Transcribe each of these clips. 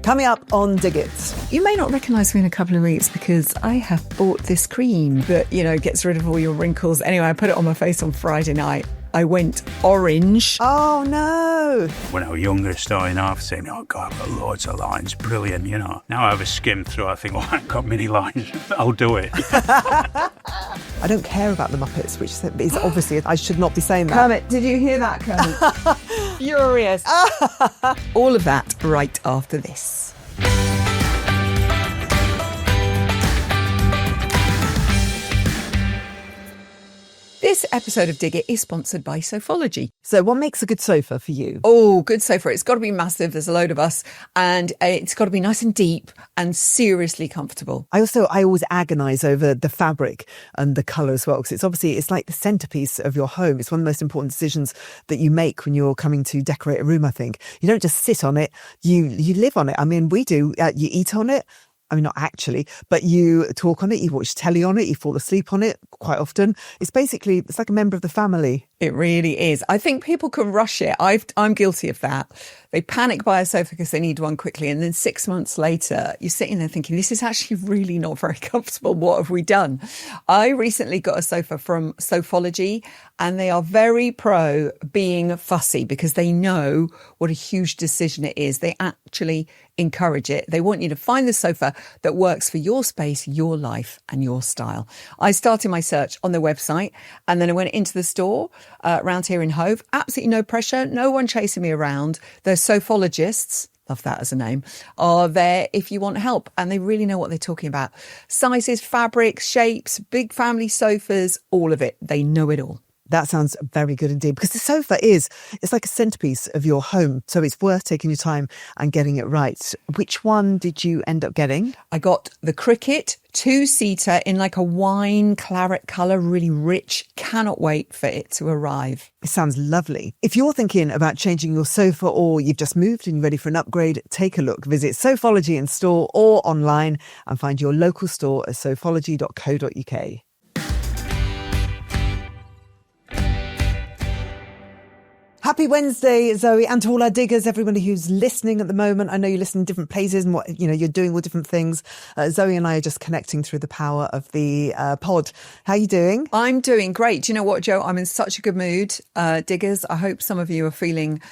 Coming up on Dig It. You may not recognise me in a couple of weeks because I have bought this cream that, gets rid of all your wrinkles. Anyway, I put it on my face on Friday night. I went orange. Oh, no. When I was younger, starting off saying, oh, God, I've got loads of lines, brilliant, Now I have a skim through, I think, I haven't got many lines, I'll do it. I don't care about the Muppets, which is obviously, I should not be saying that. Kermit, did you hear that, Kermit? Furious. All of that right after this. This episode of Dig It is sponsored by Sofology. So what makes a good sofa for you? Oh, good sofa. It's got to be massive. There's a load of us. And it's got to be nice and deep and seriously comfortable. I always agonise over the fabric and the colour as well, because it's like the centrepiece of your home. It's one of the most important decisions that you make when you're coming to decorate a room, I think. You don't just sit on it, you live on it. I mean, we do. You eat on it. I mean, not actually, but you talk on it, you watch telly on it, you fall asleep on it quite often. It's like a member of the family. It really is. I think people can rush it. I'm guilty of that. They panic buy a sofa because they need one quickly. And then 6 months later, you're sitting there thinking, this is actually really not very comfortable. What have we done? I recently got a sofa from Sofology, and they are very pro being fussy because they know what a huge decision it is. They actually encourage it. They want you to find the sofa that works for your space, your life and your style. I started my search on their website, and then I went into the store around here in Hove. Absolutely no pressure, no one chasing me around. They're Sofologists, love that as a name, are there if you want help, and they really know what they're talking about. Sizes, fabrics, shapes, big family sofas, all of it. They know it all. That sounds very good indeed, because the sofa it's like a centrepiece of your home. So it's worth taking your time and getting it right. Which one did you end up getting? I got the Cricket 2-seater in like a wine claret colour, really rich. Cannot wait for it to arrive. It sounds lovely. If you're thinking about changing your sofa, or you've just moved and you're ready for an upgrade, take a look. Visit Sofology in store or online and find your local store at sofology.co.uk. Happy Wednesday, Zoe, and to all our diggers, everybody who's listening at the moment. I know you listen in different places and what you're doing all different things. Zoe and I are just connecting through the power of the pod. How are you doing? I'm doing great. Do you know what, Jo? I'm in such a good mood. Diggers, I hope some of you are feeling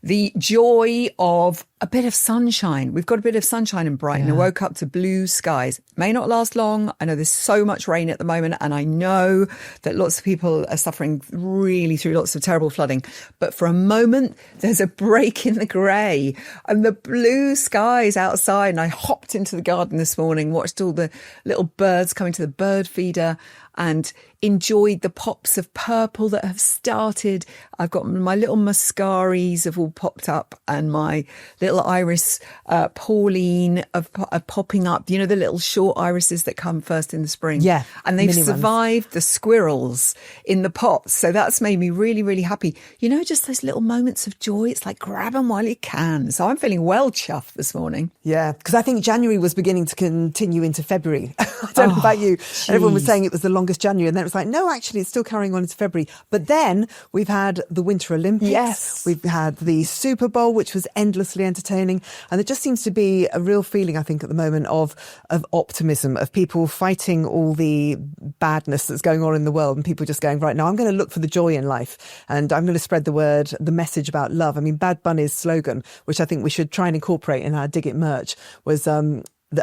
the joy of a bit of sunshine. We've got a bit of sunshine in Brighton. Yeah. I woke up to blue skies. May not last long. I know there's so much rain at the moment, and I know that lots of people are suffering really through lots of terrible flooding. But for a moment, there's a break in the grey and the blue skies outside. And I hopped into the garden this morning, watched all the little birds coming to the bird feeder, and enjoyed the pops of purple that have started. I've got my little muscaries have all popped up, and my little iris Pauline of popping up. The little short irises that come first in the spring. Yeah. And they've survived the squirrels in the pots. So that's made me really, really happy. Just those little moments of joy. It's like grab them while you can. So I'm feeling well chuffed this morning. Yeah, because I think January was beginning to continue into February. I don't know about you. And everyone was saying it was the longest January, and then it was like, no, actually, it's still carrying on into February. But then we've had the Winter Olympics. Yes. We've had the Super Bowl, which was endlessly entertaining. And there just seems to be a real feeling, I think, at the moment of optimism, of people fighting all the badness that's going on in the world, and people just going, right, now I'm going to look for the joy in life, and I'm going to spread the message about love. I mean, Bad Bunny's slogan, which I think we should try and incorporate in our Dig It merch, was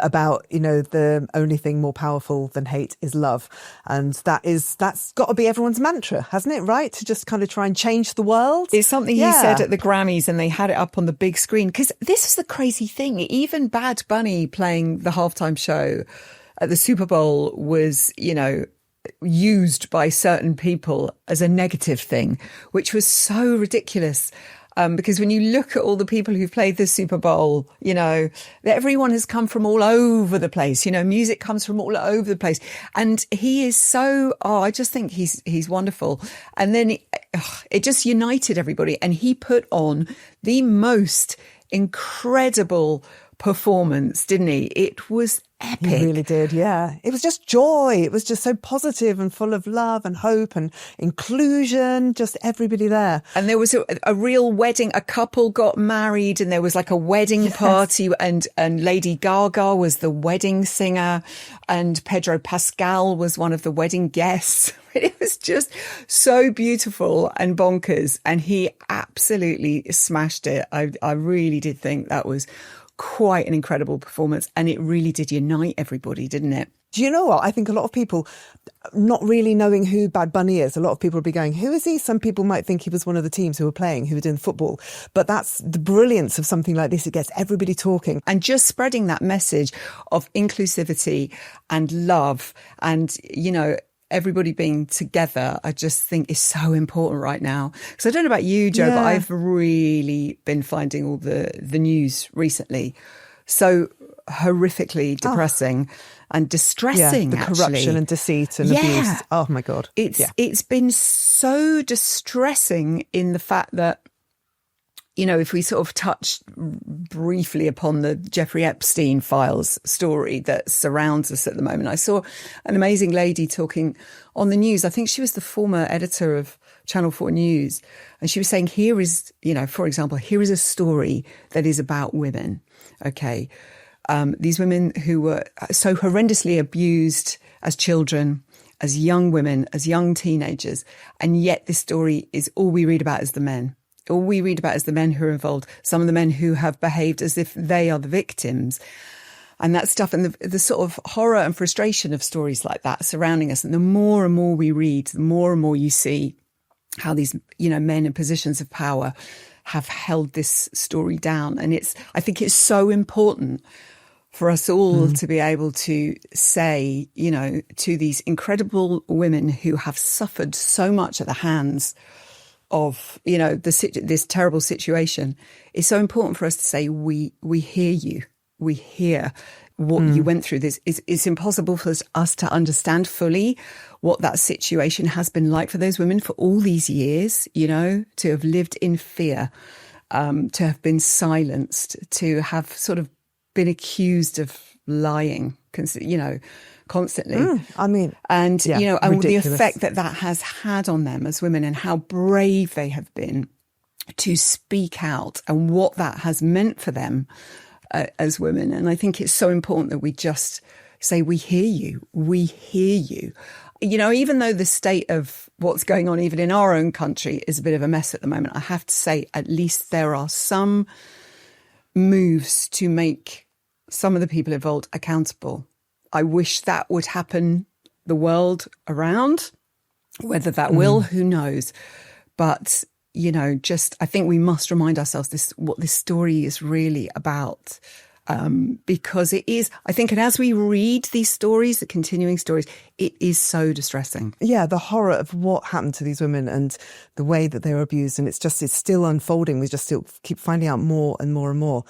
about, the only thing more powerful than hate is love. And that's got to be everyone's mantra, hasn't it? Right? To just kind of try and change the world. It's something he said at the Grammys, and they had it up on the big screen. Because this is the crazy thing. Even Bad Bunny playing the halftime show at the Super Bowl was, used by certain people as a negative thing, which was so ridiculous. Because when you look at all the people who've played the Super Bowl, everyone has come from all over the place. Music comes from all over the place. And he is I just think he's wonderful. And then it just united everybody. And he put on the most incredible performance, didn't he? It was epic. He really did, yeah. It was just joy. It was just so positive and full of love and hope and inclusion, just everybody there. And there was a real wedding. A couple got married and there was like a wedding party, and Lady Gaga was the wedding singer and Pedro Pascal was one of the wedding guests. It was just so beautiful and bonkers. And he absolutely smashed it. I really did think that was quite an incredible performance, and it really did unite everybody, didn't it? Do you know what? I think a lot of people not really knowing who Bad Bunny is, a lot of people will be going, who is he? Some people might think he was one of the teams who were playing, who were doing football. But that's the brilliance of something like this. It gets everybody talking. And just spreading that message of inclusivity and love and, you know, everybody being together, I just think is so important right now. Because I don't know about you, Jo, but I've really been finding all the news recently so horrifically depressing and distressing. The corruption and deceit and abuse. Oh my God. It's been so distressing in the fact that, you know, if we sort of touch briefly upon the Jeffrey Epstein files story that surrounds us at the moment, I saw an amazing lady talking on the news. I think she was the former editor of Channel 4 News. And she was saying, here is, you know, for example, here is a story that is about women. Okay. These women who were so horrendously abused as children, as young women, as young teenagers. And yet this story is all we read about is the men. All we read about is the men who are involved, some of the men who have behaved as if they are the victims. And that stuff, and the sort of horror and frustration of stories like that surrounding us. And the more and more we read, the more and more you see how these, you know, men in positions of power have held this story down. And I think it's so important for us all to be able to say, you know, to these incredible women who have suffered so much at the hands of, you know, this terrible situation, it's so important for us to say, we hear you. We hear what you went through. It's impossible for us to understand fully what that situation has been like for those women for all these years, you know, to have lived in fear, to have been silenced, to have sort of been accused of lying, you know, constantly. You know, and ridiculous. The effect that has had on them as women and how brave they have been to speak out and what that has meant for them as women. And I think it's so important that we just say, we hear you. We hear you. You know, even though the state of what's going on even in our own country is a bit of a mess at the moment, I have to say at least there are some moves to make some of the people involved accountable. I wish that would happen the world around. Whether that will, who knows? But, you know, just I think we must remind ourselves what this story is really about. Because it is, I think, and as we read these stories, the continuing stories, it is so distressing. Yeah, the horror of what happened to these women and the way that they were abused. And it's still unfolding. We just still keep finding out more and more and more.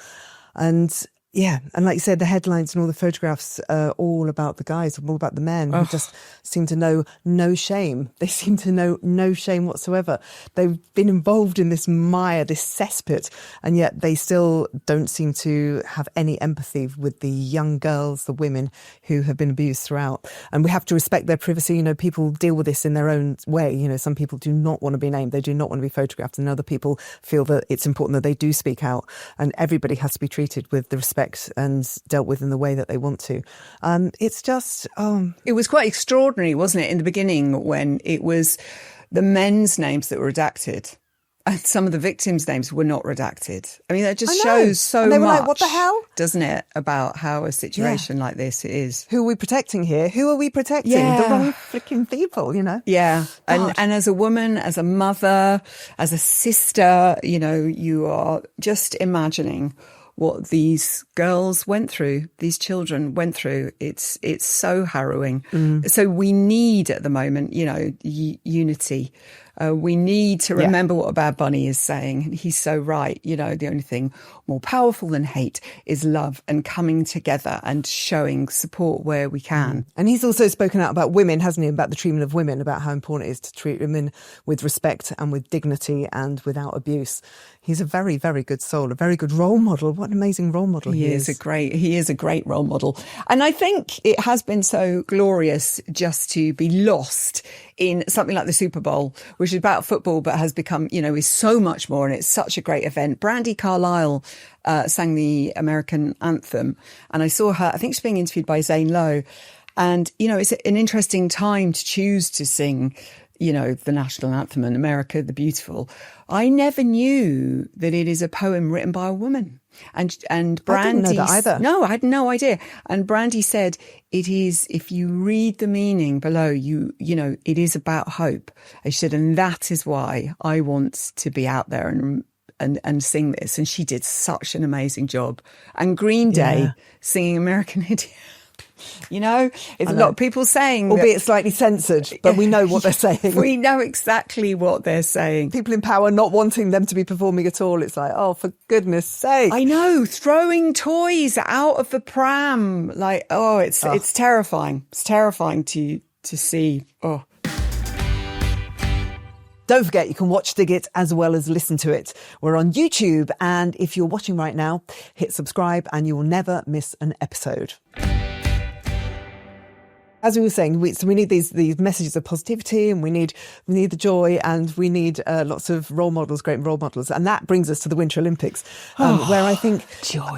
And yeah, and like you said, the headlines and all the photographs are all about the guys, all about the men who just seem to know no shame. They seem to know no shame whatsoever. They've been involved in this mire, this cesspit, and yet they still don't seem to have any empathy with the young girls, the women who have been abused throughout. And we have to respect their privacy. You know, people deal with this in their own way. You know, some people do not want to be named. They do not want to be photographed. And other people feel that it's important that they do speak out. And everybody has to be treated with the respect and dealt with in the way that they want to. It's just... It was quite extraordinary, wasn't it, in the beginning when it was the men's names that were redacted and some of the victims' names were not redacted. I mean, that just shows so and they were much, like, what the hell? Doesn't it, about how a situation like this is. Who are we protecting here? Who are we protecting? The wrong freaking people, you know? Yeah. And as a woman, as a mother, as a sister, you know, you are just imagining what these girls went through, these children went through. It's so harrowing. So we need at the moment, you know, unity We need to remember what a Bad Bunny is saying. He's so right. You know, the only thing more powerful than hate is love and coming together and showing support where we can. And he's also spoken out about women, hasn't he? About the treatment of women, about how important it is to treat women with respect and with dignity and without abuse. He's a very, very good soul, a very good role model. What an amazing role model he is. He is a great role model. And I think it has been so glorious just to be lost in something like the Super Bowl, which is about football, but has become, you know, is so much more. And it's such a great event. Brandi Carlile sang the American anthem. And I saw her, I think she's being interviewed by Zane Lowe. And, you know, it's an interesting time to choose to sing, you know, the national anthem and America the Beautiful. I never knew that it is a poem written by a woman. And Brandi, I didn't know that either. No, I had no idea. And Brandi said it is, if you read the meaning below, you know, it is about hope. And she said, and that is why I want to be out there and sing this. And she did such an amazing job. And Green Day singing American Idiot. You know, it's a lot of people saying, albeit slightly censored, but we know what they're saying. We know exactly what they're saying. People in power not wanting them to be performing at all. It's like, oh, for goodness sake. I know, throwing toys out of the pram. Like, it's terrifying. It's terrifying to see. Oh. Don't forget, you can watch Dig It as well as listen to it. We're on YouTube, and if you're watching right now, hit subscribe and you will never miss an episode. As we were saying, we need these messages of positivity, and we need the joy, and we need lots of role models, great role models. And that brings us to the Winter Olympics, where I think,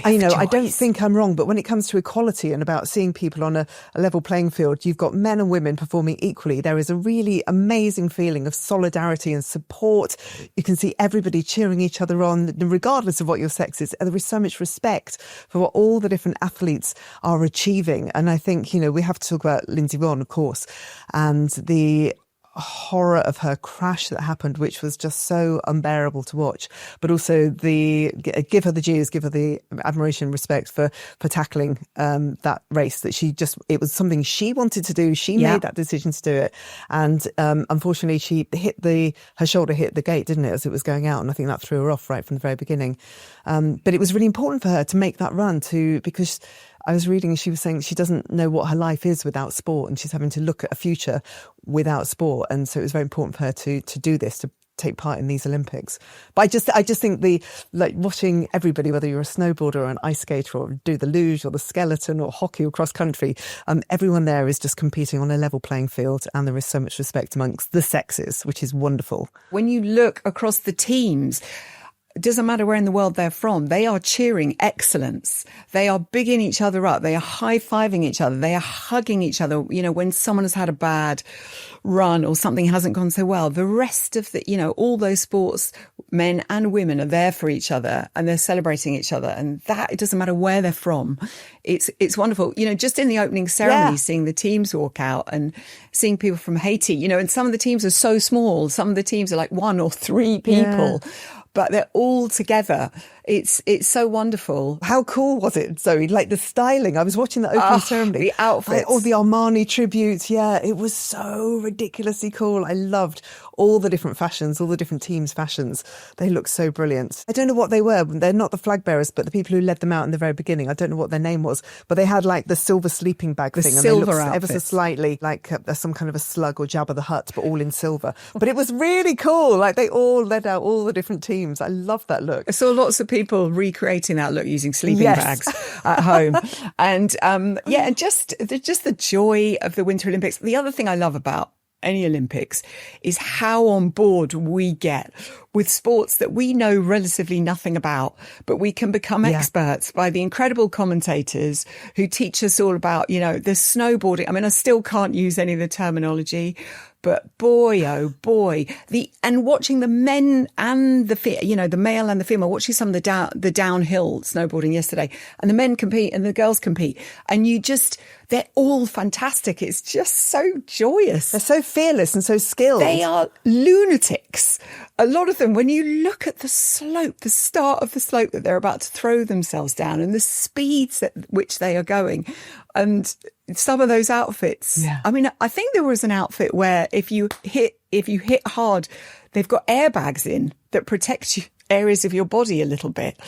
I don't think I'm wrong, but when it comes to equality and about seeing people on a level playing field, you've got men and women performing equally. There is a really amazing feeling of solidarity and support. You can see everybody cheering each other on, regardless of what your sex is. There is so much respect for what all the different athletes are achieving. And I think, you know, we have to talk about Lindsay Vonn, of course, and the horror of her crash that happened, which was just so unbearable to watch, but also give her the dues, give her the admiration and respect for tackling that race, that it was something she wanted to do. She made that decision to do it. And unfortunately, her shoulder hit the gate, didn't it, as it was going out. And I think that threw her off right from the very beginning. But it was really important for her to make that run because I was reading, she was saying she doesn't know what her life is without sport, and she's having to look at a future without sport. And so it was very important for her to do this, to take part in these Olympics. But I just think watching everybody, whether you're a snowboarder or an ice skater or do the luge or the skeleton or hockey or cross country, everyone there is just competing on a level playing field, and there is so much respect amongst the sexes, which is wonderful. When you look across the teams, it doesn't matter where in the world they're from. They are cheering excellence. They are bigging each other up. They are high-fiving each other. They are hugging each other. You know, when someone has had a bad run or something hasn't gone so well, the rest of all those sports, men and women, are there for each other, and they're celebrating each other. And that, it doesn't matter where they're from. It's wonderful. You know, just in the opening ceremony, seeing the teams walk out and seeing people from Haiti, you know, and some of the teams are so small. Some of the teams are like 1 or 3 people. Yeah. But they're all together. It's so wonderful. How cool was it, Zoe? Like the styling. I was watching the opening ceremony. The outfits. All the Armani tributes. Yeah, it was so ridiculously cool. I loved all the different fashions, all the different teams' fashions. They looked so brilliant. I don't know what they were. They're not the flag bearers, but the people who led them out in the very beginning. I don't know what their name was, but they had like the silver sleeping bag thing. Silver and they looked outfits. ever so slightly like some kind of a slug or Jabba the Hutt, but all in silver. But it was really cool. Like they all led out all the different teams. I love that look. I saw lots of people recreating that look using sleeping bags at home. And and just the joy of the Winter Olympics. The other thing I love about any Olympics is how on board we get with sports that we know relatively nothing about, but we can become experts by the incredible commentators who teach us all about, you know, the snowboarding. I mean, I still can't use any of the terminology, but boy, oh boy, and watching the men and the male and the female, watching some of the downhill snowboarding yesterday, and the men compete and the girls compete, and they're all fantastic. It's just so joyous. They're so fearless and so skilled. They are lunatics. A lot of them, when you look at the slope, the start of the slope that they're about to throw themselves down and the speeds at which they are going, and some of those outfits. Yeah. I mean, I think there was an outfit where if you hit hard, they've got airbags in that protect you, areas of your body a little bit.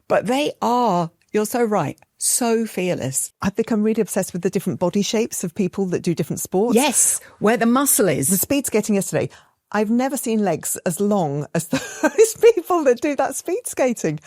But they are, you're so right, so fearless. I've become really obsessed with the different body shapes of people that do different sports. Yes, where the muscle is. The speed skating yesterday, I've never seen legs as long as those people that do that speed skating.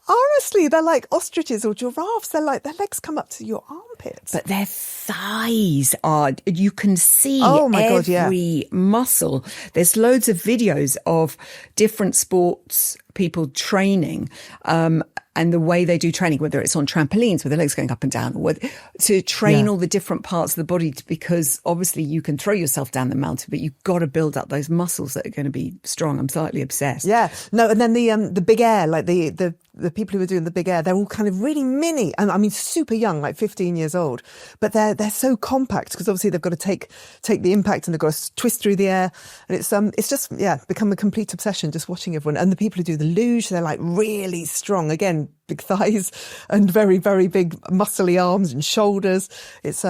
Honestly, they're like ostriches or giraffes. They're like, their legs come up to your armpits. But their thighs are, you can see every muscle. There's loads of videos of different sports people training, and the way they do training, whether it's on trampolines with their legs going up and down, or to train all the different parts of the body, because obviously you can throw yourself down the mountain, but you've got to build up those muscles that are going to be strong. I'm slightly obsessed. Yeah. No, and then the big air, like the people who are doing the big air, they're all kind of really mini. And I mean, super young, like 15 years old, but they're so compact because obviously they've got to take the impact and they've got to twist through the air. And it's just, become a complete obsession just watching everyone. And the people who do the luge, they're like really strong. Again, big thighs and very, very big muscly arms and shoulders. It's,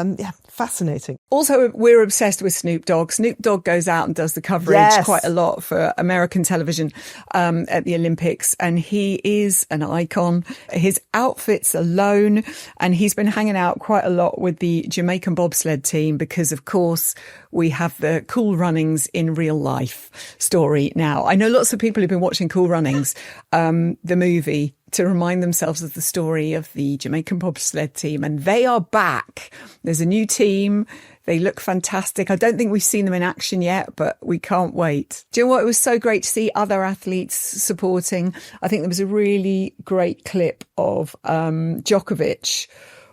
fascinating. Also, we're obsessed with Snoop Dogg. Snoop Dogg goes out and does the coverage quite a lot for American television at the Olympics. And he is an icon. His outfits alone. And he's been hanging out quite a lot with the Jamaican bobsled team because, of course, we have the Cool Runnings in real life story now. I know lots of people who've been watching Cool Runnings, the movie, to remind themselves of the story of the Jamaican bobsled team. And they are back. There's a new team. They look fantastic. I don't think we've seen them in action yet, but we can't wait. Do you know what? It was so great to see other athletes supporting. I think there was a really great clip of Djokovic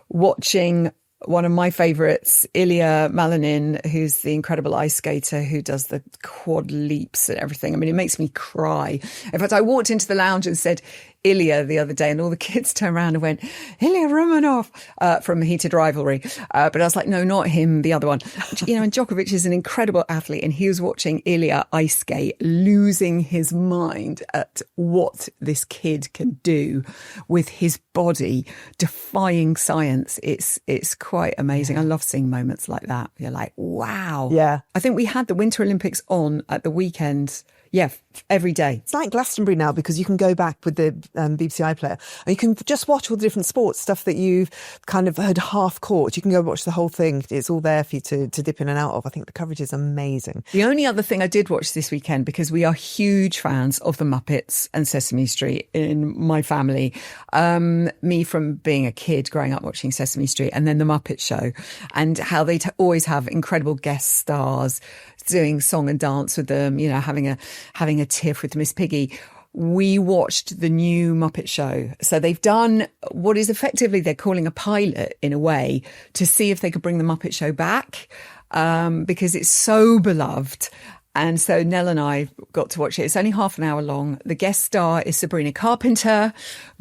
watching one of my favourites, Ilya Malinin, who's the incredible ice skater who does the quad leaps and everything. I mean, it makes me cry. In fact, I walked into the lounge and said Ilya the other day, and all the kids turned around and went, Ilya Romanov, from Heated Rivalry. But I was like, no, not him, the other one. You know, and Djokovic is an incredible athlete, and he was watching Ilya ice skate, losing his mind at what this kid can do with his body, defying science. It's quite amazing. I love seeing moments like that. You're like, wow. Yeah. I think we had the Winter Olympics on at the weekend. Yeah, every day. It's like Glastonbury now because you can go back with the BBC iPlayer and you can just watch all the different sports, stuff that you've kind of heard half caught. You can go watch the whole thing. It's all there for you to dip in and out of. I think the coverage is amazing. The only other thing I did watch this weekend, because we are huge fans of the Muppets and Sesame Street in my family. Me from being a kid growing up watching Sesame Street, and then the Muppet Show, and how they always have incredible guest stars doing song and dance with them, you know, having a tiff with Miss Piggy. We watched the new Muppet Show. So they've done what is effectively they're calling a pilot in a way to see if they could bring the Muppet Show back, because it's so beloved. And so Nell and I got to watch it. It's only half an hour long. The guest star is Sabrina Carpenter.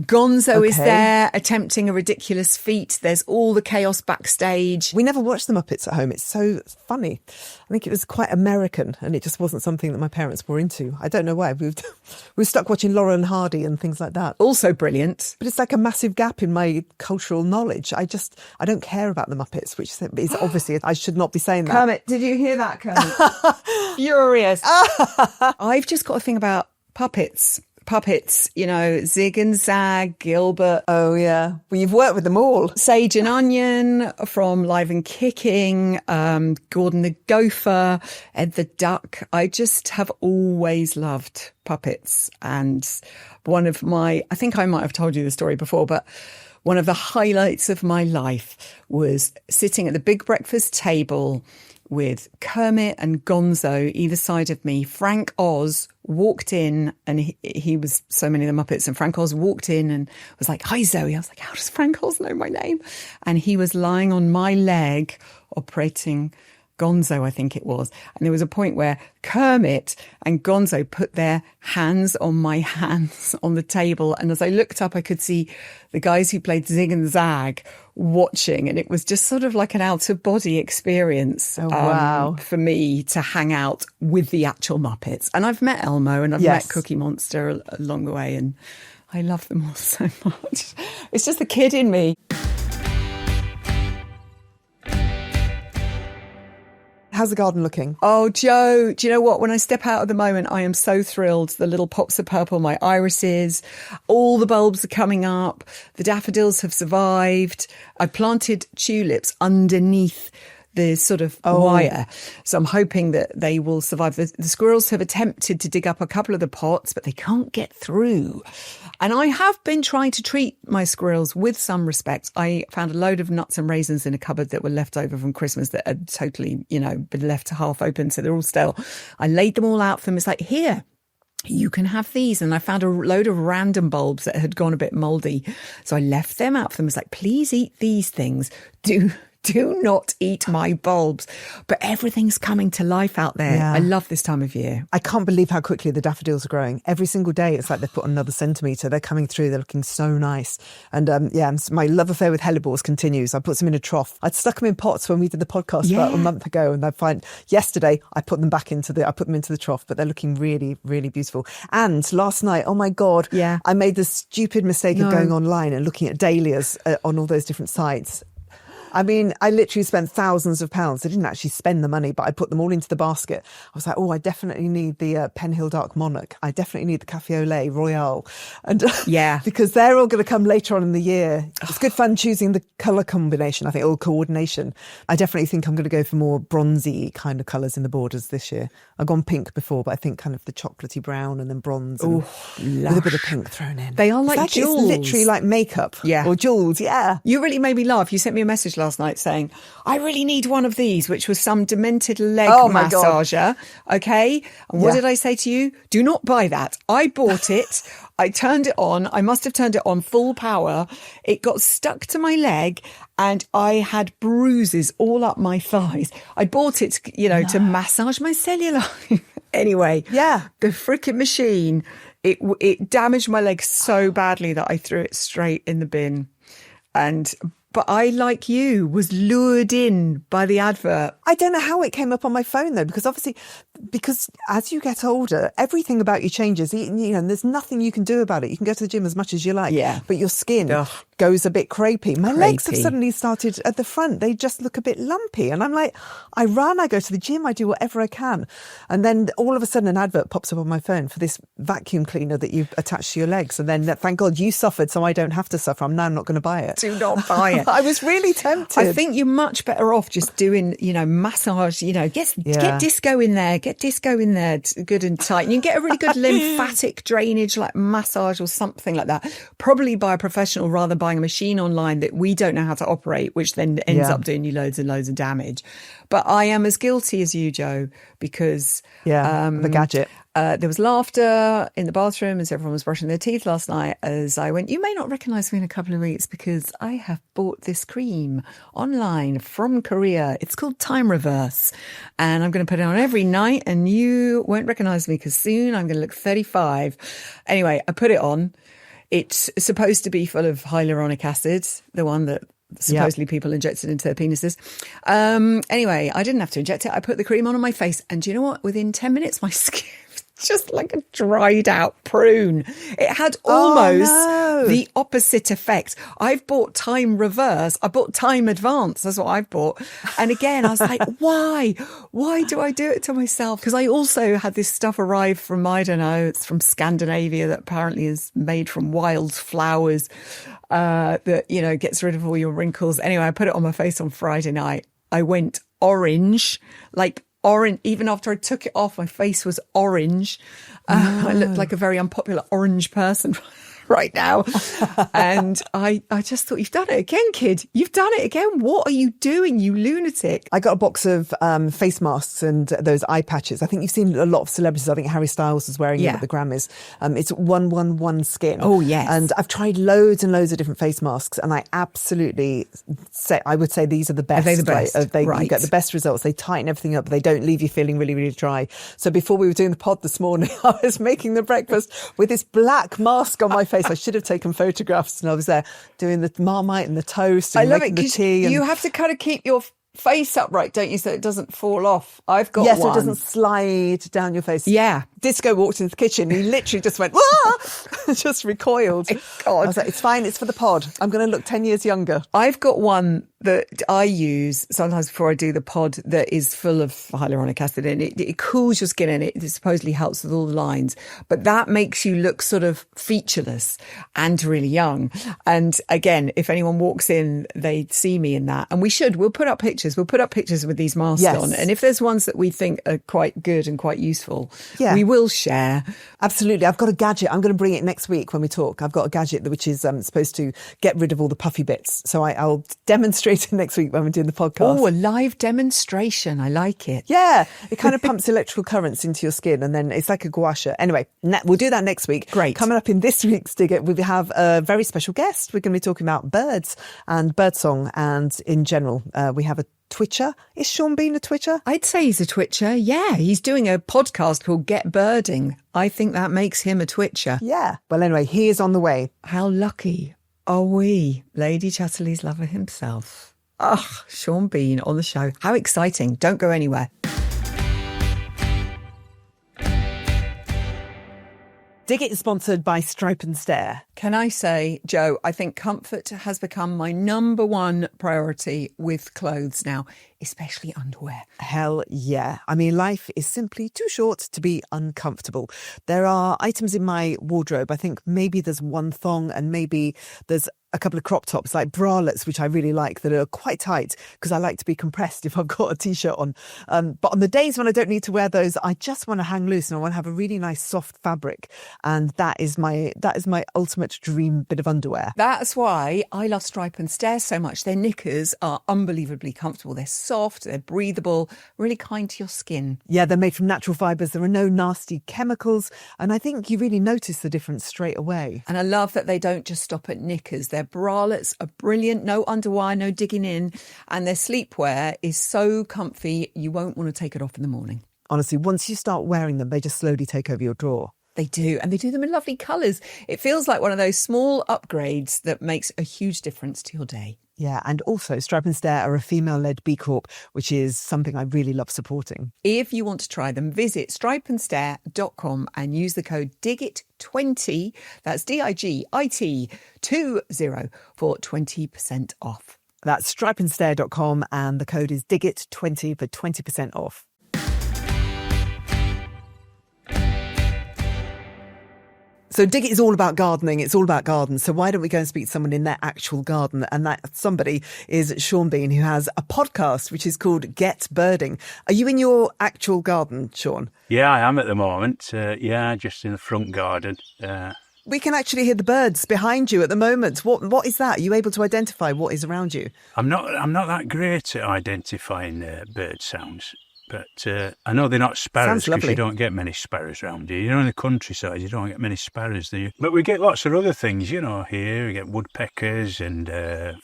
Gonzo is there attempting a ridiculous feat. There's all the chaos backstage. We never watched the Muppets at home. It's so funny. I think it was quite American and it just wasn't something that my parents were into. I don't know why. We were stuck watching Laurel and Hardy and things like that. Also brilliant. But it's like a massive gap in my cultural knowledge. I don't care about the Muppets, which is obviously, I should not be saying that. Kermit, did you hear that, Kermit? Furious. I've just got a thing about puppets, you know, Zig and Zag, Gilbert. Oh, yeah. Well, you've worked with them all. Sage and Onion from Live and Kicking, Gordon the Gopher, Ed the Duck. I just have always loved puppets. And I think I might have told you the story before, but one of the highlights of my life was sitting at the big breakfast table with Kermit and Gonzo either side of me. Frank Oz walked in, and he was so many of the Muppets, and Frank Oz walked in and was like, "Hi, Zoe." I was like, how does Frank Oz know my name? And he was lying on my leg operating Gonzo, I think it was. And there was a point where Kermit and Gonzo put their hands on my hands on the table. And as I looked up, I could see the guys who played Zig and Zag watching. And it was just sort of like an out-of-body experience for me to hang out with the actual Muppets. And I've met Elmo and I've met Cookie Monster along the way. And I love them all so much. It's just the kid in me. How's the garden looking? Oh, Joe, do you know what? When I step out at the moment, I am so thrilled. The little pops of purple, my irises, all the bulbs are coming up. The daffodils have survived. I planted tulips underneath the sort of wire. So I'm hoping that they will survive. The squirrels have attempted to dig up a couple of the pots, but they can't get through. And I have been trying to treat my squirrels with some respect. I found a load of nuts and raisins in a cupboard that were left over from Christmas that had totally, been left half open. So they're all stale. I laid them all out for them. It's like, here, you can have these. And I found a load of random bulbs that had gone a bit mouldy. So I left them out for them. It's like, please eat these things. Do not eat my bulbs. But everything's coming to life out there. Yeah. I love this time of year. I can't believe how quickly the daffodils are growing. Every single day, it's like they've put on another centimetre. They're coming through. They're looking so nice. And my love affair with hellebores continues. I put some in a trough. I'd stuck them in pots when we did the podcast about a month ago. And yesterday, I put them into the trough. But they're looking really, really beautiful. And last night, oh my God, I made the stupid mistake of going online and looking at dahlias on all those different sites. I mean, I literally spent thousands of pounds. I didn't actually spend the money, but I put them all into the basket. I was like, I definitely need the Penhill Dark Monarch. I definitely need the Café au lait Royale. And because they're all going to come later on in the year. It's good fun choosing the colour combination, I think, or coordination. I definitely think I'm going to go for more bronzy kind of colours in the borders this year. I've gone pink before, but I think kind of the chocolatey brown and then bronze with a bit of pink thrown in. They are like jewels. It's literally like makeup or jewels, You really made me laugh. You sent me a message last night saying, I really need one of these, which was some demented leg massager. Okay. And what did I say to you? Do not buy that. I bought it. I turned it on. I must have turned it on full power. It got stuck to my leg and I had bruises all up my thighs. I bought it, to massage my cellulite. Anyway, the frickin' machine, it damaged my leg so badly that I threw it straight in the bin. But I, like you, was lured in by the advert. I don't know how it came up on my phone, though, because as you get older, everything about you changes. And there's nothing you can do about it. You can go to the gym as much as you like, but your skin goes a bit crepey. My legs have suddenly started at the front. They just look a bit lumpy. And I'm like, I run, I go to the gym, I do whatever I can. And then all of a sudden an advert pops up on my phone for this vacuum cleaner that you attach to your legs. And then thank God you suffered, so I don't have to suffer. I'm not going to buy it. Do not buy it. I was really tempted. I think you're much better off just doing, massage, get disco in there, good and tight. And you can get a really good lymphatic drainage, like massage or something like that. Probably by a professional rather than buying a machine online that we don't know how to operate, which then ends up doing you loads and loads of damage. But I am as guilty as you, Joe, because the gadget. There was laughter in the bathroom as everyone was brushing their teeth last night as I went, you may not recognise me in a couple of weeks because I have bought this cream online from Korea. It's called Time Reverse. And I'm going to put it on every night and you won't recognise me because soon I'm going to look 35. Anyway, I put it on. It's supposed to be full of hyaluronic acid, the one that supposedly people injected into their penises. Anyway, I didn't have to inject it. I put the cream on my face. And do you know what? Within 10 minutes, my skin just like a dried out prune. It had almost the opposite effect. I've bought Time Reverse. I bought Time Advance. That's what I've bought. And again, I was like, why? Why do I do it to myself? Because I also had this stuff arrive from, I don't know, it's from Scandinavia that apparently is made from wild flowers that, gets rid of all your wrinkles. Anyway, I put it on my face on Friday night. I went orange, orange. Even after I took it off, my face was orange. I looked like a very unpopular orange person right now. And I just thought, you've done it again, kid. You've done it again. What are you doing, you lunatic? I got a box of face masks and those eye patches. I think you've seen a lot of celebrities. I think Harry Styles was wearing it at the Grammys. It's 111 skin. Oh, yes. And I've tried loads and loads of different face masks, and I absolutely I would say these are the best. Are they the best? Right. You get the best results. They tighten everything up. They don't leave you feeling really, really dry. So before we were doing the pod this morning, I was making the breakfast with this black mask on my face. I should have taken photographs, and I was there doing the Marmite and the toast and making the tea. You have to kind of keep your face upright, don't you, so it doesn't fall off. I've got one. So it doesn't slide down your face. Yeah. Disco walked into the kitchen. He literally just went, "Wah!" Just recoiled. Oh, God. I was like, it's fine. It's for the pod. I'm going to look 10 years younger. I've got one that I use sometimes before I do the pod that is full of hyaluronic acid, and it cools your skin, and it supposedly helps with all the lines. But that makes you look sort of featureless and really young. And again, if anyone walks in, they see me in that. And we'll put up pictures. We'll put up pictures with these masks Yes. on. And if there's ones that we think are quite good and quite useful, Yeah. we will share. Absolutely. I've got a gadget. I'm going to bring it next week when we talk. I've got a gadget which is supposed to get rid of all the puffy bits. So I'll demonstrate it next week when we're doing the podcast. Oh, a live demonstration. I like it. Yeah, it kind of pumps electrical currents into your skin, and then it's like a gua sha. Anyway, we'll do that next week. Great. Coming up in this week's Dig It, we have a very special guest. We're going to be talking about birds and birdsong, and in general, we have a Twitcher. Is Sean Bean a Twitcher? I'd say he's a Twitcher. Yeah, he's doing a podcast called Get Birding. I think that makes him a Twitcher. Yeah. Well, anyway, he is on the way. How lucky are we? Lady Chatterley's lover himself. Oh, Sean Bean on the show. How exciting. Don't go anywhere. Dig It is sponsored by Stripe and Stare. Can I say, Joe, I think comfort has become my number one priority with clothes now, especially underwear. Hell yeah. I mean, life is simply too short to be uncomfortable. There are items in my wardrobe. I think maybe there's one thong and maybe there's a couple of crop tops, like bralettes, which I really like, that are quite tight because I like to be compressed if I've got a T-shirt on. But on the days when I don't need to wear those, I just want to hang loose and I want to have a really nice soft fabric. And that is my ultimate dream bit of underwear. That's why I love Stripe and Stare so much. Their knickers are unbelievably comfortable. They're soft, they're breathable, really kind to your skin. Yeah, they're made from natural fibres. There are no nasty chemicals. And I think you really notice the difference straight away. And I love that they don't just stop at knickers. Their bralettes are brilliant, no underwire, no digging in. And their sleepwear is so comfy, you won't want to take it off in the morning. Honestly, once you start wearing them, they just slowly take over your drawer. They do, and they do them in lovely colours. It feels like one of those small upgrades that makes a huge difference to your day. Yeah, and also Stripe and Stare are a female-led B Corp, which is something I really love supporting. If you want to try them, visit stripeandstare.com and use the code DIGIT20, that's DIGIT 20, for 20% off. That's stripeandstare.com and the code is DIGIT20 for 20% off. So Dig It is all about gardening. It's all about gardens. So why don't we go and speak to someone in their actual garden? And that somebody is Sean Bean, who has a podcast which is called Get Birding. Are you in your actual garden, Sean? Yeah, I am at the moment. Just in the front garden. We can actually hear the birds behind you at the moment. What is that? Are you able to identify what is around you? I'm not that great at identifying bird sounds. But I know they're not sparrows because you don't get many sparrows around here. You know, in the countryside, you don't get many sparrows there. But we get lots of other things, you know, here. We get woodpeckers and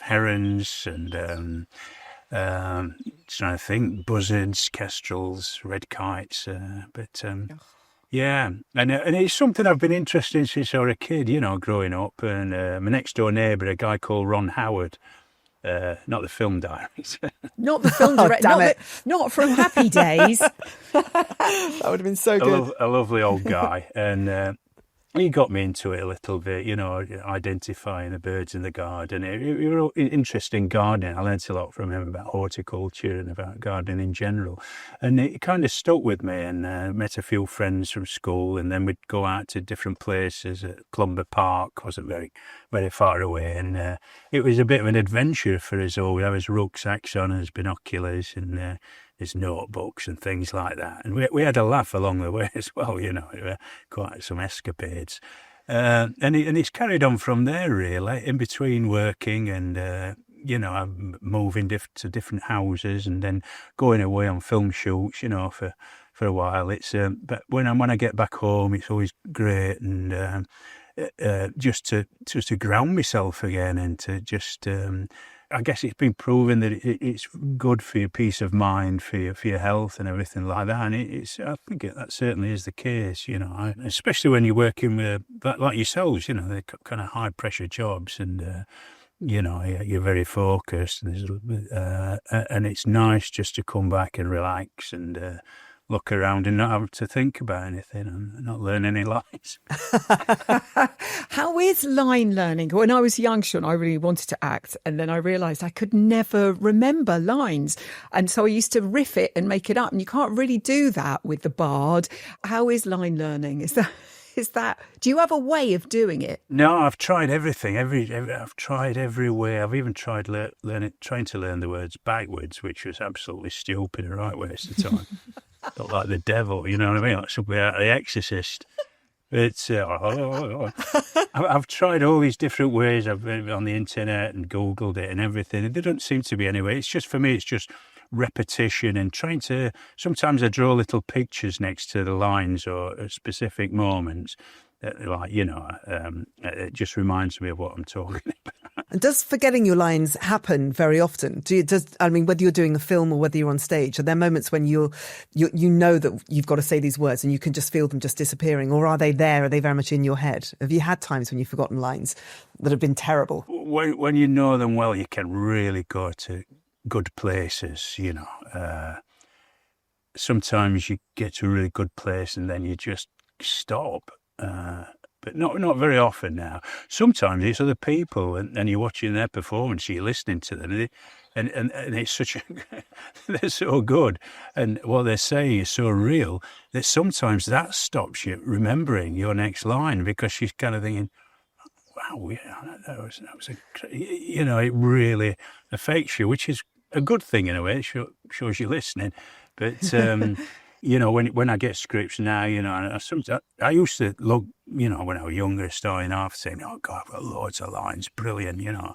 herons and, trying to think, buzzards, kestrels, red kites. Yeah, and it's something I've been interested in since I was a kid, you know, growing up. And my next door neighbour, a guy called Ron Howard, not the film diaries. Not the film director. Not from Happy Days. That would have been so good. A lovely old guy. And he got me into it a little bit, you know, identifying the birds in the garden. It was interesting gardening. I learned a lot from him about horticulture and about gardening in general. And it kind of stuck with me, and met a few friends from school, and then we'd go out to different places. At Clumber Park wasn't very, very far away, and it was a bit of an adventure for us all. We had his rucksacks on, his binoculars, and his notebooks and things like that. And we had a laugh along the way as well, you know, quite some escapades. And it's carried on from there, really, in between working and, you know, moving to different houses and then going away on film shoots, you know, for a while. It's but when I get back home, it's always great, and just to ground myself again, and to just I guess it's been proven that it's good for your peace of mind, for your health and everything like that. And I think that certainly is the case, you know, especially when you're working with, like yourselves, you know, they're kind of high pressure jobs, and, you know, you're very focused, and it's nice just to come back and relax and look around and not have to think about anything and not learn any lines. How is line learning? When I was young, Sean, I really wanted to act, and then I realised I could never remember lines. And so I used to riff it and make it up, and you can't really do that with the bard. How is line learning? Is that? Do you have a way of doing it? No, I've tried everything. I've tried every way. I've even tried trying to learn the words backwards, which was absolutely stupid, a right waste of time. Felt like the devil, you know what I mean? Like something out of The Exorcist. It's I've tried all these different ways. I've been on the internet and Googled it and everything. And there don't seem to be any way. It's just, for me, it's just repetition and trying to. Sometimes I draw little pictures next to the lines or at specific moments. Like, you know, it just reminds me of what I'm talking about. And does forgetting your lines happen very often? Whether you're doing a film or whether you're on stage, are there moments when you know that you've got to say these words and you can just feel them just disappearing, or are they there? Are they very much in your head? Have you had times when you've forgotten lines that have been terrible? When you know them well, you can really go to good places, you know. Sometimes you get to a really good place and then you just stop. But not very often now. Sometimes it's other people and you're watching their performance, you're listening to them, and it's such a, they're so good, and what they're saying is so real that sometimes that stops you remembering your next line, because you're kind of thinking, wow, yeah, that was you know, it really affects you, which is a good thing in a way. It shows you're listening. But you know, when I get scripts now, you know, I used to look, you know, when I was younger, starting off, saying, oh, God, I've got loads of lines, brilliant, you know.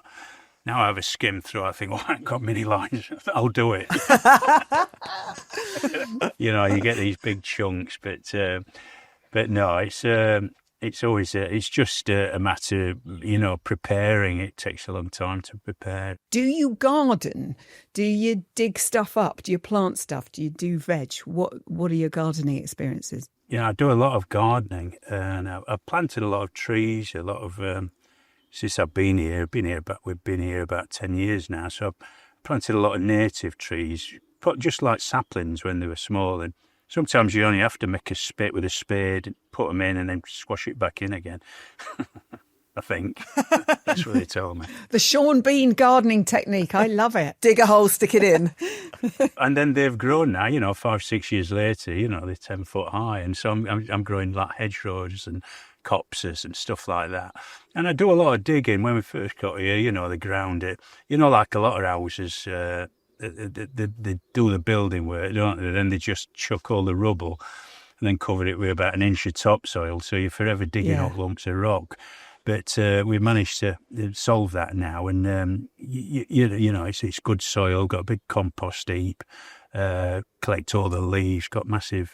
Now I have a skim through, I think, well, I ain't got many lines, I'll do it. You know, you get these big chunks, but no, it's always, it's just a matter of, you know, preparing. It takes a long time to prepare. Do you garden? Do you dig stuff up? Do you plant stuff? Do you do veg? What are your gardening experiences? Yeah, I do a lot of gardening, and I've planted a lot of trees, a lot of, since I've been here. We've been here about 10 years now, so I've planted a lot of native trees, just like saplings when they were small, and sometimes you only have to make a spit with a spade, put them in and then squash it back in again. I think. That's what they told me. The Sean Bean gardening technique. I love it. Dig a hole, stick it in. And then they've grown now, you know, 5-6 years later, you know, they're 10 foot high. And so I'm growing like hedgerows and copses and stuff like that. And I do a lot of digging. When we first got here, you know, they ground it. You know, like a lot of houses, they do the building work, don't they? Then they just chuck all the rubble and then cover it with about an inch of topsoil, so you're forever digging up lumps of rock. But we've managed to solve that now, and you know, it's good soil, got a big compost heap, collect all the leaves, got massive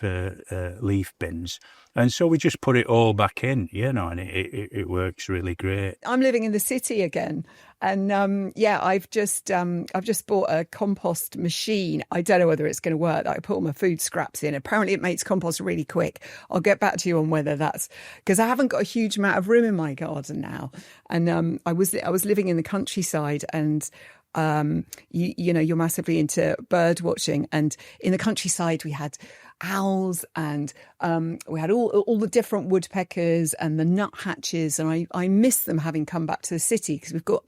leaf bins. And so we just put it all back in, you know, and it works really great. I'm living in the city again, and I've just bought a compost machine. I don't know whether it's going to work. I put all my food scraps in. Apparently, it makes compost really quick. I'll get back to you on whether that's, because I haven't got a huge amount of room in my garden now, and I was living in the countryside, and you know, you're massively into bird watching, and in the countryside we had owls, and we had all the different woodpeckers and the nuthatches, and I miss them having come back to the city, because we've got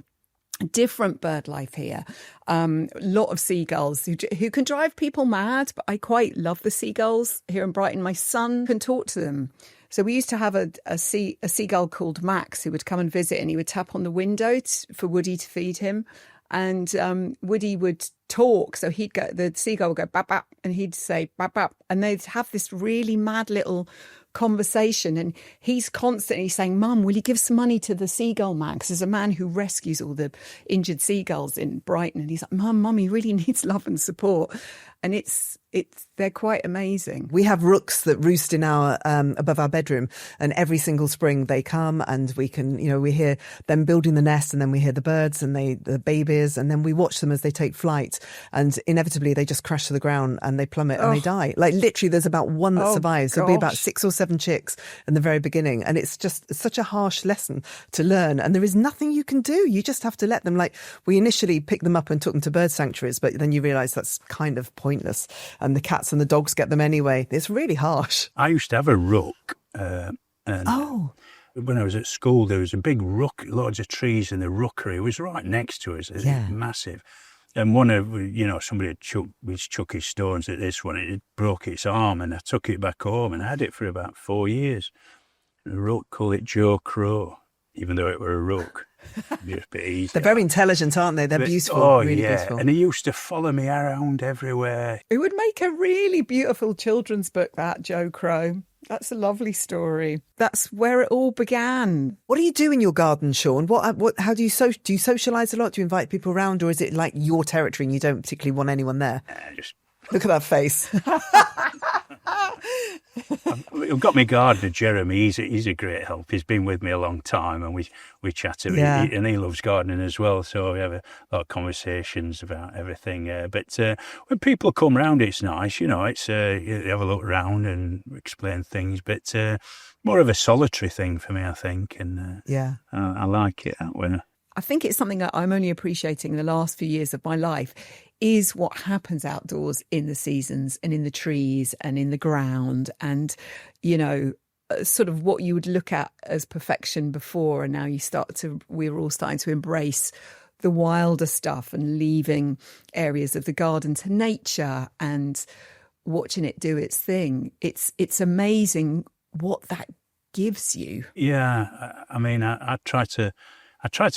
different bird life here. A lot of seagulls who can drive people mad, but I quite love the seagulls here in Brighton. My son can talk to them. So we used to have a seagull called Max who would come and visit, and he would tap on the window for Woody to feed him. And Woody would talk, so the seagull would go bap bap, and he'd say bap bap, and they'd have this really mad little conversation. And he's constantly saying, "Mum, will you give some money to the seagull man?" Because there's a man who rescues all the injured seagulls in Brighton, and he's like, "Mum, he really needs love and support." And they're quite amazing. We have rooks that roost in our above our bedroom, and every single spring they come, and we can, you know, we hear them building the nest, and then we hear the birds and the babies, and then we watch them as they take flight, and inevitably they just crash to the ground and they plummet and they die. Like literally, there's about one that survives. There'll be about 6 or 7 chicks in the very beginning, and it's such a harsh lesson to learn. And there is nothing you can do. You just have to let them. Like, we initially picked them up and took them to bird sanctuaries, but then you realise that's kind of pointless. pointless. And the cats and the dogs get them anyway. It's really harsh. I used to have a rook. And when I was at school, there was a big rook, loads of trees in the rookery. It was right next to us. It was massive. And one of, somebody had chuck his stones at this one. It broke its arm, and I took it back home, and I had it for about 4 years. The rook called it Joe Crow, even though it were a rook. Just a bit easy. They're very intelligent, aren't they? They're beautiful, really beautiful. And he used to follow me around everywhere. It would make a really beautiful children's book, that, Joe Crow. That's a lovely story. That's where it all began. What do you do in your garden, Sean? How do you socialise a lot? Do you invite people around, or is it like your territory and you don't particularly want anyone there? Just look at that face. I've got my gardener, Jeremy. He's a great help. He's been with me a long time, and we chat. And he loves gardening as well. So we have a lot of conversations about everything. But when people come round, it's nice. It's you have a look around and explain things. But more of a solitary thing for me, I think. And I like it that way. I think it's something that I'm only appreciating in the last few years of my life is what happens outdoors in the seasons and in the trees and in the ground and, sort of what you would look at as perfection before. And now we're all starting to embrace the wilder stuff and leaving areas of the garden to nature and watching it do its thing. It's amazing what that gives you. Yeah. I mean, I try to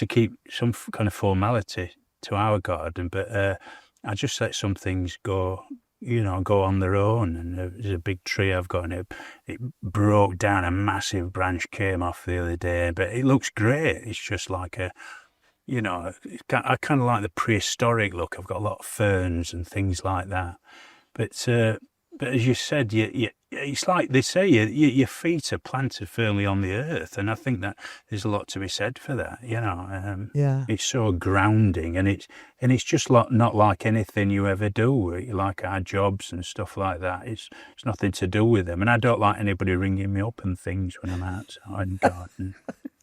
keep some kind of formality to our garden, but I just let some things go on their own. And there's a big tree I've got, and it broke down. A massive branch came off the other day, but it looks great. It's just like I kind of like the prehistoric look. I've got a lot of ferns and things like that. But as you said, it's like they say, your feet are planted firmly on the earth, and I think that there's a lot to be said for that. It's so grounding, and it's just not like anything you ever do, like our jobs and stuff like that. It's nothing to do with them, and I don't like anybody ringing me up and things when I'm outside gardening.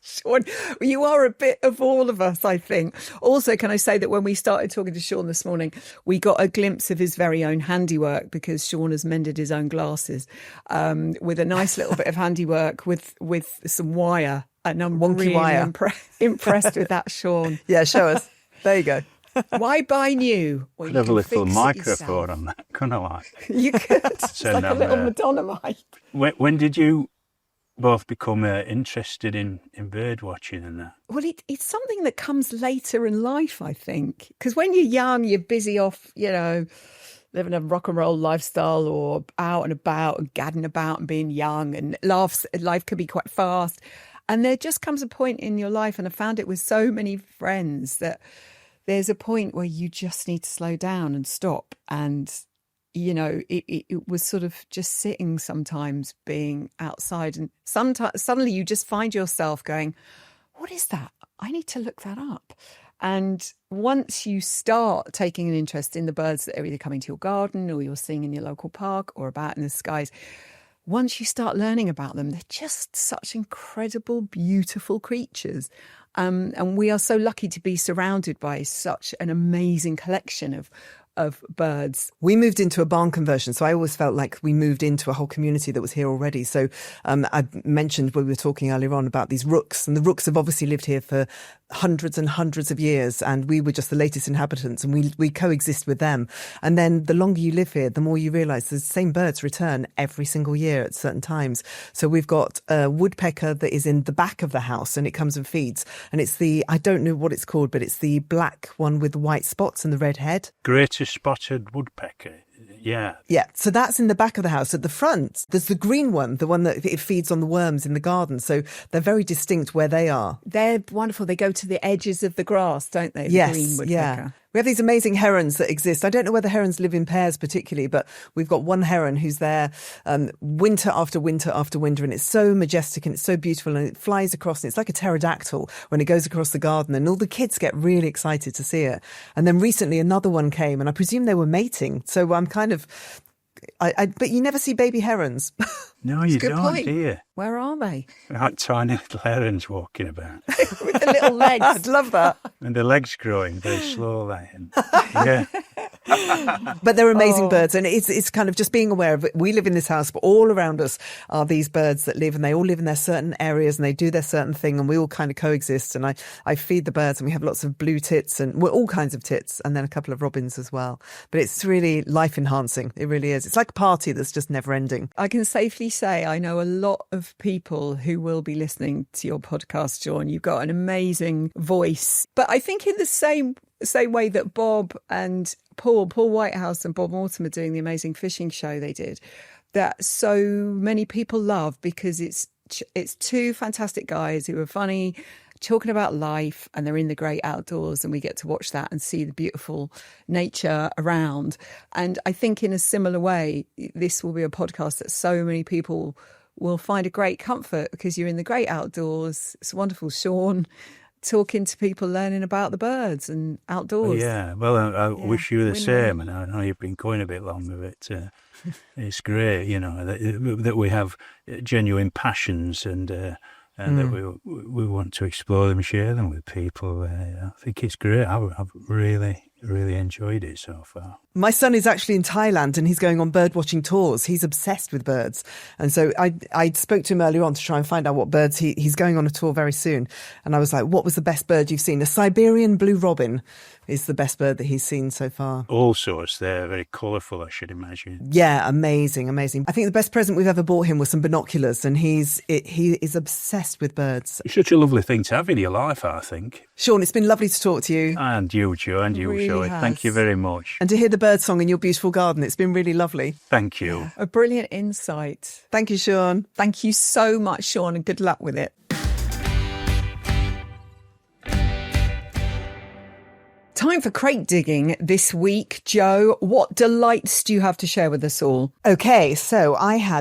Sean, you are a bit of all of us, I think. Also, can I say that when we started talking to Sean this morning, we got a glimpse of his very own handiwork, because Sean has mended his own glasses with a nice little bit of handiwork with some wire. And I'm really impressed with that, Sean. Yeah, show us. There you go. Why buy new? Well, could have a little microphone on that, couldn't I? Like? You could. It's like a little Madonna mic. When did you both become interested in bird watching and that? Well, it's something that comes later in life, I think. Because when you're young, you're busy off, living a rock and roll lifestyle, or out and about and gadding about and being young, and life can be quite fast. And there just comes a point in your life, and I found it with so many friends, that there's a point where you just need to slow down and stop. And it was sort of just sitting sometimes, being outside, and sometimes suddenly you just find yourself going, what is that? I need to look that up. And once you start taking an interest in the birds that are either coming to your garden or you're seeing in your local park or about in the skies, once you start learning about them, they're just such incredible, beautiful creatures. And we are so lucky to be surrounded by such an amazing collection of birds. We moved into a barn conversion, so I always felt like we moved into a whole community that was here already. So I mentioned when we were talking earlier on about these rooks, and the rooks have obviously lived here for hundreds and hundreds of years, and we were just the latest inhabitants, and we coexist with them. And then the longer you live here, the more you realise the same birds return every single year at certain times. So we've got a woodpecker that is in the back of the house, and it comes and feeds. And it's I don't know what it's called, but it's the black one with the white spots and the red head. Greater spotted woodpecker. Yeah. Yeah. So that's in the back of the house. At the front, there's the green one, the one that it feeds on the worms in the garden. So they're very distinct where they are. They're wonderful. They go to the edges of the grass, don't they? Yes. The green woodpecker. Yeah. We have these amazing herons that exist. I don't know whether herons live in pairs particularly, but we've got one heron who's there winter after winter after winter, and it's so majestic and it's so beautiful, and it flies across, and it's like a pterodactyl when it goes across the garden, and all the kids get really excited to see it. And then recently another one came, and I presume they were mating. So I'm kind of... but you never see baby herons. No, you don't, do you? Where are they? Like tiny little herons walking about. With the little legs. I'd love that. And the legs growing very slowly. And, yeah. But they're amazing birds, and it's kind of just being aware of it. We live in this house, but all around us are these birds that live, and they all live in their certain areas, and they do their certain thing, and we all kind of coexist. And I feed the birds, and we have lots of blue tits, and all kinds of tits, and then a couple of robins as well. But it's really life enhancing. It really is. It's like a party that's just never ending. I can safely say I know a lot of people who will be listening to your podcast, Sean. You've got an amazing voice. But I think in the same way that Bob and Paul Whitehouse and Bob Mortimer doing the amazing fishing show they did, that so many people love, because it's two fantastic guys who are funny, talking about life, and they're in the great outdoors, and we get to watch that and see the beautiful nature around. And I think in a similar way, this will be a podcast that so many people will find a great comfort, because you're in the great outdoors. It's wonderful, Sean, talking to people, learning about the birds and outdoors. Yeah, well, I wish you the same, and I know you've been going a bit long with it. It's great, that we have genuine passions, and that we want to explore them and share them with people. I think it's great. I've really enjoyed it so far. My son is actually in Thailand, and he's going on bird watching tours. He's obsessed with birds. And so I spoke to him earlier on to try and find out what birds he's going on a tour very soon. And I was like, what was the best bird you've seen? A Siberian blue robin is the best bird that he's seen so far. All sorts. They're very colourful, I should imagine. Yeah, amazing. I think the best present we've ever bought him was some binoculars, and he is obsessed with birds. It's such a lovely thing to have in your life, I think. Sean, it's been lovely to talk to you. And you, Joe, and you, really Joey. has. Thank you very much. And to hear the bird song in your beautiful garden. It's been really lovely. Thank you. A brilliant insight. Thank you, Sean. Thank you so much, Sean, and good luck with it. Time for crate digging this week. Joe, what delights do you have to share with us all? Okay, so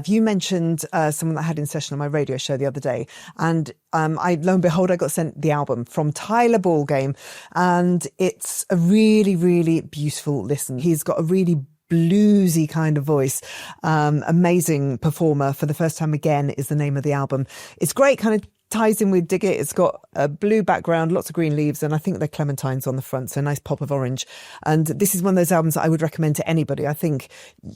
you mentioned someone that I had in session on my radio show the other day, and lo and behold, I got sent the album from Tyler Ballgame, and it's a really, really beautiful listen. He's got a really bluesy kind of voice. Amazing performer. For the First Time Again is the name of the album. It's great, kind of ties in with Dig It. It's got a blue background, lots of green leaves, and I think they're clementines on the front, so a nice pop of orange. And this is one of those albums that I would recommend to anybody. I think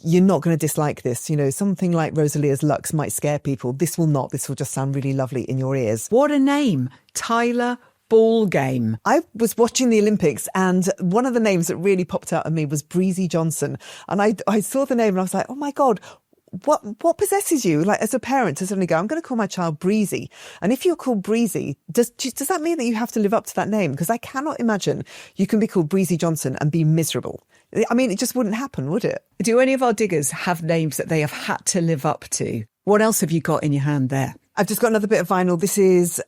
you're not going to dislike this. Something like Rosalia's Lux might scare people. This will not. This will just sound really lovely in your ears. What a name. Tyler Ballgame. I was watching the Olympics, and one of the names that really popped out at me was Breezy Johnson. And I saw the name and I was like, oh my God, what possesses you, like as a parent, to suddenly go, I'm going to call my child Breezy? And if you're called Breezy, does that mean that you have to live up to that name? Because I cannot imagine you can be called Breezy Johnson and be miserable. I mean, it just wouldn't happen, would it? Do any of our diggers have names that they have had to live up to? What else have you got in your hand there? I've just got another bit of vinyl. This is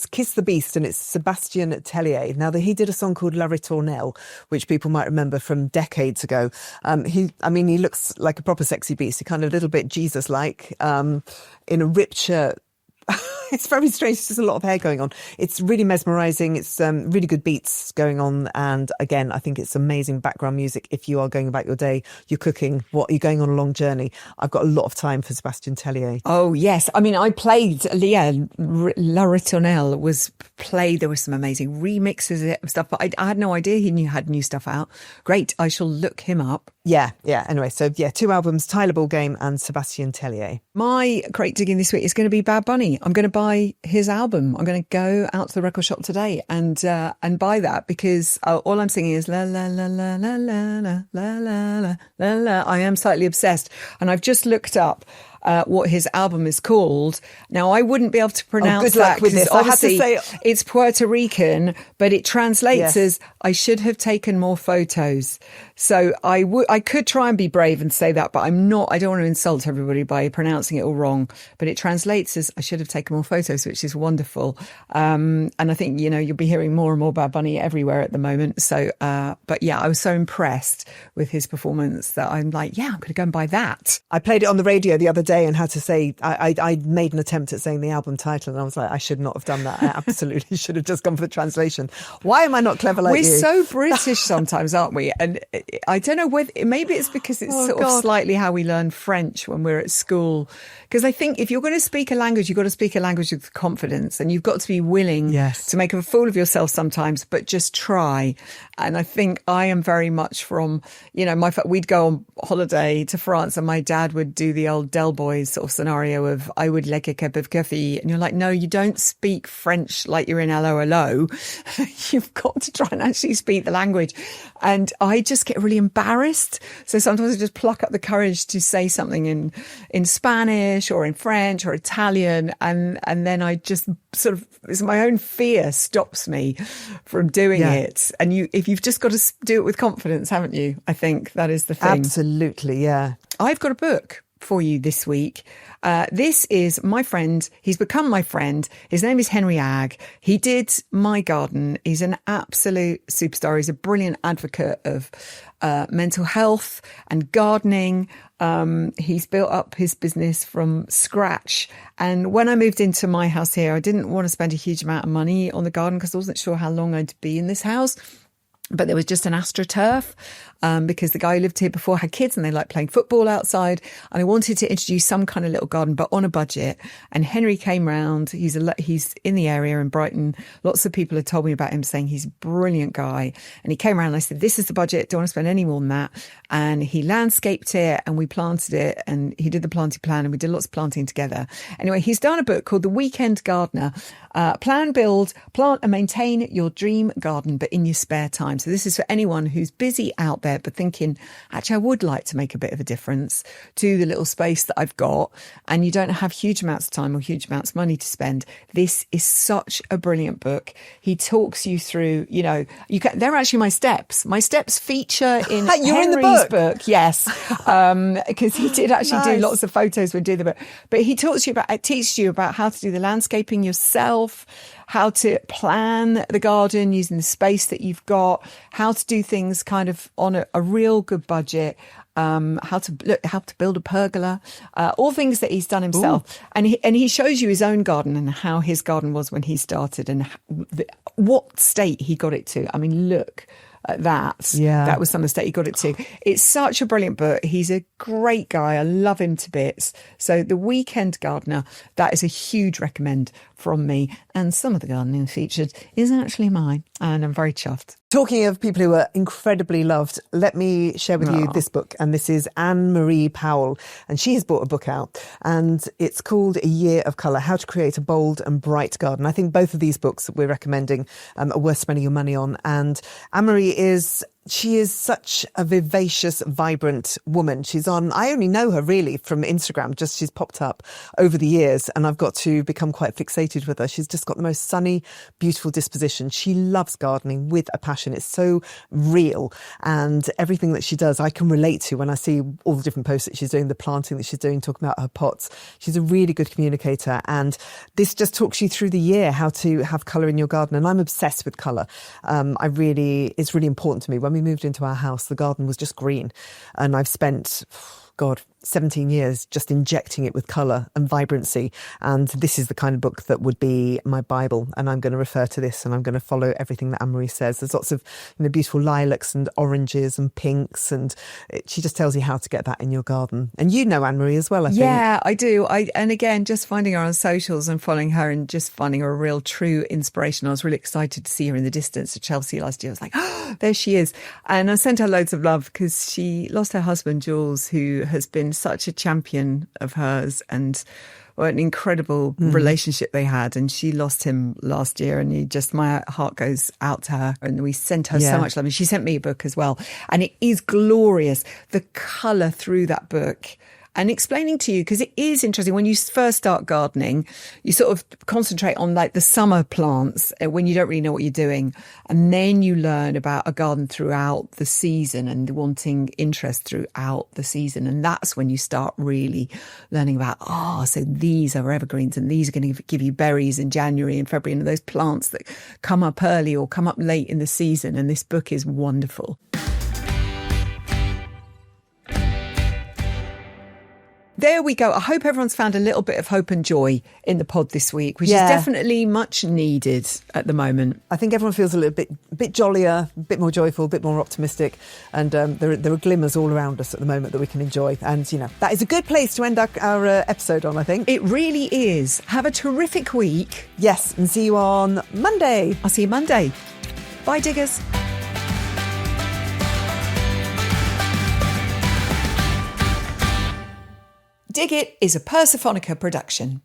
Kiss the Beast, and it's Sebastien Tellier. Now, he did a song called La Ritournelle, which people might remember from decades ago. He looks like a proper sexy beast. He kind of a little bit Jesus-like, in a ripped shirt. It's very strange. There's just a lot of hair going on. It's really mesmerising. It's really good beats going on. And again, I think it's amazing background music if you are going about your day, you're cooking, you're going on a long journey. I've got a lot of time for Sebastien Tellier. Oh, yes. I mean, I played, La Ritournelle was played. There were some amazing remixes of stuff, but I had no idea he had new stuff out. Great. I shall look him up. Yeah. Anyway, so 2 albums, Tyler Ballgame and Sebastien Tellier. My crate digging this week is going to be Bad Bunny. I'm going to buy his album. I'm going to go out to the record shop today and buy that, because all I'm singing is la la la la la la la la la la la. I am slightly obsessed, and I've just looked up what his album is called. Now, I wouldn't be able to pronounce that because obviously it's Puerto Rican, but it translates as I should have taken more photos. So I could try and be brave and say that, but I'm not. I don't want to insult everybody by pronouncing it all wrong. But it translates as I should have taken more photos, which is wonderful. And I think, you'll be hearing more and more Bad Bunny everywhere at the moment. So, but yeah, I was so impressed with his performance that I'm like, I'm going to go and buy that. I played it on the radio the other day, day and had to say, I made an attempt at saying the album title, and I was like, I should not have done that. I absolutely should have just gone for the translation. Why am I not clever like We're you? so British sometimes, aren't we? And I don't know whether, maybe it's because it's of slightly how we learn French when we're at school. Because I think if you're going to speak a language, you've got to speak a language with confidence, and you've got to be willing to make a fool of yourself sometimes, but just try. And I think I am very much from, we'd go on holiday to France and my dad would do the old Del Boys sort of scenario of, I would like a cup of coffee. And you're like, no, you don't speak French like you're in hello, hello. You've got to try and actually speak the language. And I just get really embarrassed. So sometimes I just pluck up the courage to say something in Spanish or in French or Italian. And then I just sort of, it's my own fear stops me from doing it. And if you've just got to do it with confidence, haven't you? I think that is the thing. Absolutely, yeah. I've got a book for you this week. This is my friend. He's become my friend. His name is Henry Agg. He did my garden. He's an absolute superstar. He's a brilliant advocate of mental health and gardening. He's built up his business from scratch. And when I moved into my house here, I didn't want to spend a huge amount of money on the garden because I wasn't sure how long I'd be in this house. But there was just an AstroTurf because the guy who lived here before had kids and they liked playing football outside. And I wanted to introduce some kind of little garden, but on a budget. And Henry came round. He's in the area in Brighton. Lots of people had told me about him, saying he's a brilliant guy. And he came around and I said, this is the budget. Don't want to spend any more than that. And he landscaped it and we planted it. And he did the planting plan and we did lots of planting together. Anyway, he's done a book called The Weekend Gardener. Plan, build, plant and maintain your dream garden, but in your spare time. So this is for anyone who's busy out there, but thinking, actually, I would like to make a bit of a difference to the little space that I've got. And you don't have huge amounts of time or huge amounts of money to spend. This is such a brilliant book. He talks you through, they're actually my steps. My steps feature in Henry's book. Yes. Because he did actually do lots of photos when doing the book. But he teaches you about how to do the landscaping yourself, how to plan the garden using the space that you've got, how to do things kind of on a real good budget, how to build a pergola, all things that he's done himself. And he shows you his own garden and how his garden was when he started and what state he got it to. I mean, look at that. Yeah. That was some of the state he got it to. It's such a brilliant book. He's a great guy. I love him to bits. So The Weekend Gardener, that is a huge recommend from me. And some of the gardening featured is actually mine. And I'm very chuffed. Talking of people who are incredibly loved, let me share with you this book. And this is Anne-Marie Powell. And she has brought a book out. And it's called A Year of Colour, How to Create a Bold and Bright Garden. I think both of these books that we're recommending are worth spending your money on. And Anne-Marie she is such a vivacious, vibrant woman. I only know her really from Instagram, she's popped up over the years and I've got to become quite fixated with her. She's just got the most sunny, beautiful disposition. She loves gardening with a passion. It's so real and everything that she does, I can relate to when I see all the different posts that she's doing, the planting that she's doing, talking about her pots. She's a really good communicator and this just talks you through the year, how to have colour in your garden. And I'm obsessed with colour. It's really important to me. When we moved into our house, the garden was just green and I've spent 17 years just injecting it with colour and vibrancy. And this is the kind of book that would be my Bible. And I'm going to refer to this and I'm going to follow everything that Anne-Marie says. There's lots of beautiful lilacs and oranges and pinks. And she just tells you how to get that in your garden. And you know Anne-Marie as well, I think. Yeah, I do. And again, just finding her on socials and following her and just finding her a real true inspiration. I was really excited to see her in the distance at Chelsea last year. I was like, oh, there she is. And I sent her loads of love because she lost her husband, Jules, who has been such a champion of hers and an incredible relationship they had. And she lost him last year and my heart goes out to her. And we sent her so much love. And she sent me a book as well. And it is glorious. The colour through that book. And explaining to you, because it is interesting, when you first start gardening, you sort of concentrate on like the summer plants when you don't really know what you're doing. And then you learn about a garden throughout the season and wanting interest throughout the season. And that's when you start really learning about, so these are evergreens and these are going to give you berries in January and February and those plants that come up early or come up late in the season. And this book is wonderful. there we go. I hope everyone's found a little bit of hope and joy in the pod this week, which is definitely much needed at the moment. I think everyone feels a little bit jollier, a bit more joyful, a bit more optimistic, and there are glimmers all around us at the moment that we can enjoy. And, you know, that is a good place to end our episode on, I think. It really is. Have a terrific week. Yes, and see you on Monday. I'll see you Monday. Bye, diggers. Dig It is a Persephonica production.